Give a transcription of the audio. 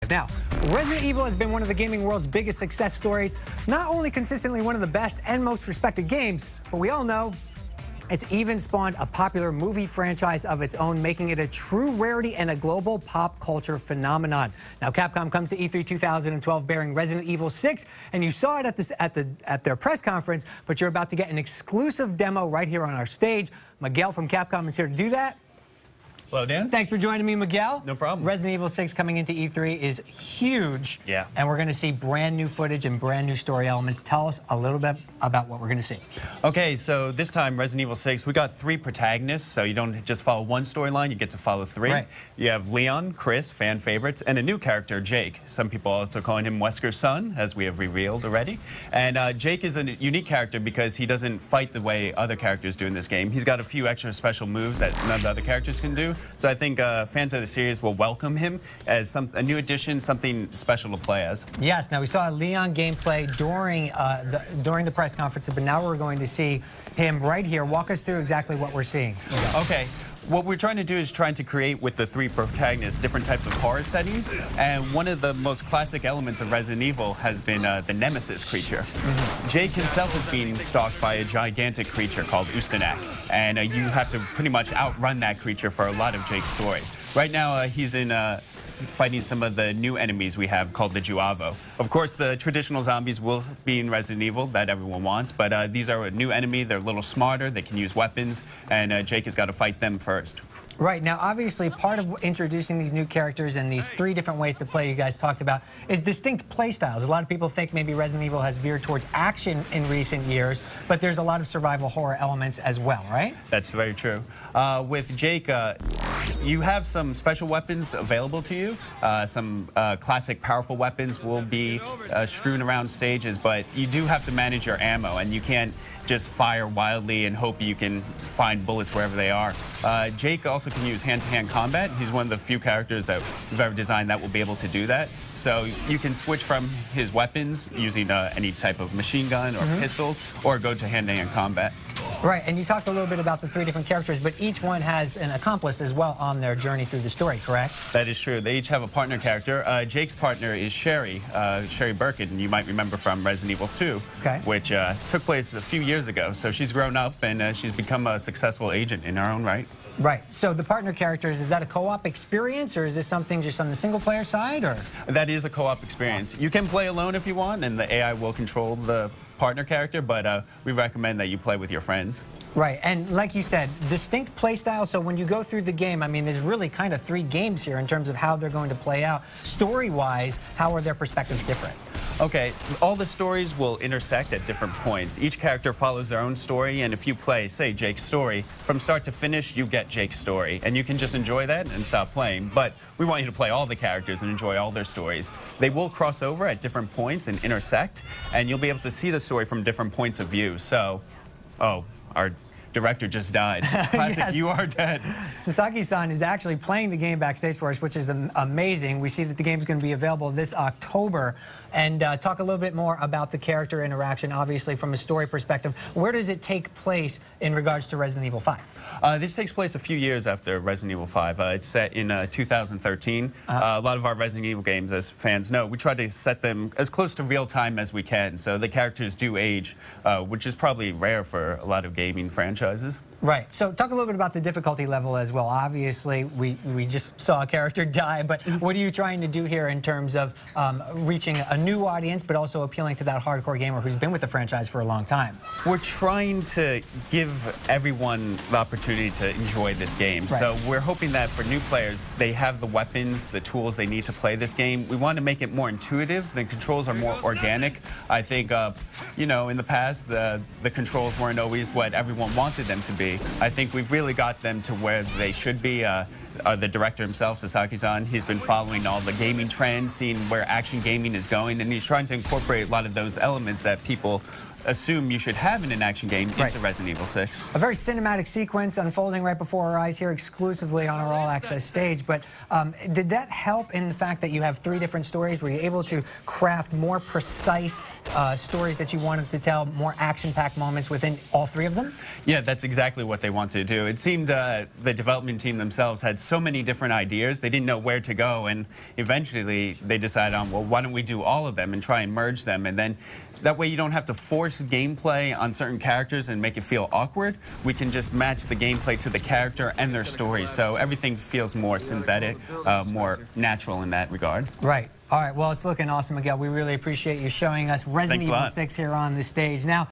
Now, Resident Evil has been one of the gaming world's biggest success stories, not only consistently one of the best and most respected games, but we all know it's even spawned a popular movie franchise of its own, making it a true rarity and a global pop culture phenomenon. Now, Capcom comes to E3 2012 bearing Resident Evil 6, and you saw it at their press conference, but you're about to get an exclusive demo right here on our stage. Miguel from Capcom is here to do that. Hello, Dan. Thanks for joining me, Miguel. No problem. Resident Evil 6 coming into E3 is huge. Yeah. And we're going to see brand new footage and brand new story elements. Tell us a little bit about what we're going to see. Okay, so this time, Resident Evil 6, we got 3 protagonists, so you don't just follow one storyline, you get to follow 3. Right. You have Leon, Chris, fan favorites, and a new character, Jake. Some people also calling him Wesker's son, as we have revealed already. And Jake is a unique character because he doesn't fight the way other characters do in this game. He's got a few extra special moves that none of the other characters can do. So I think fans of the series will welcome him as a new addition, something special to play as. Yes, now we saw Leon gameplay during the press conference, but now we're going to see him right here. Walk us through exactly what we're seeing. Okay. What we're trying to do is trying to create with the 3 protagonists different types of horror settings, and one of the most classic elements of Resident Evil has been the Nemesis creature. Jake himself is being stalked by a gigantic creature called Ustanak, and you have to pretty much outrun that creature for a lot of Jake's story. Right now he's in fighting some of the new enemies we have called the Juavo. Of course, the traditional zombies will be in Resident Evil that everyone wants, but these are a new enemy. They're a little smarter. They can use weapons, and Jake has got to fight them first. Right. Now, obviously, part of introducing these new characters and these 3 different ways to play you guys talked about is distinct play styles. A lot of people think maybe Resident Evil has veered towards action in recent years, but there's a lot of survival horror elements as well, right? That's very true. With Jake, you have some special weapons available to you. Some classic powerful weapons will be strewn around stages, but you do have to manage your ammo, and you can't just fire wildly and hope you can find bullets wherever they are. Jake also can use hand-to-hand combat. He's one of the few characters that we've ever designed that will be able to do that. So you can switch from his weapons using any type of machine gun or pistols, or go to hand-to-hand combat. Right, and you talked a little bit about the 3 different characters, but each one has an accomplice as well on their journey through the story, correct? That is true. They each have a partner character. Jake's partner is Sherry, Sherry Birkin, and you might remember from Resident Evil 2, which took place a few years ago. So she's grown up, and she's become a successful agent in her own right. Right. So the partner characters, is that a co-op experience, or is this something just on the single-player side, or? That is a co-op experience. Awesome. You can play alone if you want, and the AI will control the partner character, but we recommend that you play with your friends. Right, and like you said, distinct play style, so when you go through the game, I mean, there's really kind of 3 games here in terms of how they're going to play out. Story-wise, how are their perspectives different? Okay, all the stories will intersect at different points. Each character follows their own story, and if you play, say, Jake's story, from start to finish, you get Jake's story, and you can just enjoy that and stop playing. But we want you to play all the characters and enjoy all their stories. They will cross over at different points and intersect, and you'll be able to see the story from different points of view. So, our director just died. Classic, yes. You are dead. Sasaki-san is actually playing the game backstage for us, which is amazing. We see that the game's going to be available this October. And talk a little bit more about the character interaction, obviously, from a story perspective. Where does it take place in regards to Resident Evil 5? This takes place a few years after Resident Evil 5. It's set in 2013. A lot of our Resident Evil games, as fans know, we try to set them as close to real time as we can. So the characters do age, which is probably rare for a lot of gaming franchises. Right. So talk a little bit about the difficulty level as well. Obviously, we just saw a character die, but what are you trying to do here in terms of reaching a new audience, but also appealing to that hardcore gamer who's been with the franchise for a long time? We're trying to give everyone the opportunity to enjoy this game. Right. So we're hoping that for new players, they have the weapons, the tools they need to play this game. We want to make it more intuitive. The controls are more organic. I think, you know, in the past, the controls weren't always what everyone wanted them to be. I think we've really got them to where they should be. The director himself, Sasaki-san, he's been following all the gaming trends, seeing where action gaming is going, and he's trying to incorporate a lot of those elements that people assume you should have in an action game into Resident Evil 6. A very cinematic sequence unfolding right before our eyes here exclusively on our All Access stage. But did that help in the fact that you have 3 different stories? Were you able to craft more precise stories that you wanted to tell, more action-packed moments within all 3 of them? Yeah, that's exactly what they wanted to do. It seemed the development team themselves had so many different ideas, they didn't know where to go, and eventually they decided on, well, why don't we do all of them and try and merge them, and then that way you don't have to force gameplay on certain characters and make it feel awkward. We can just match the gameplay to the character and their story, so everything feels more synthetic, more natural in that regard. Right. All right, well, it's looking awesome, Miguel. We really appreciate you showing us Resident Evil 6 here on the stage. Now,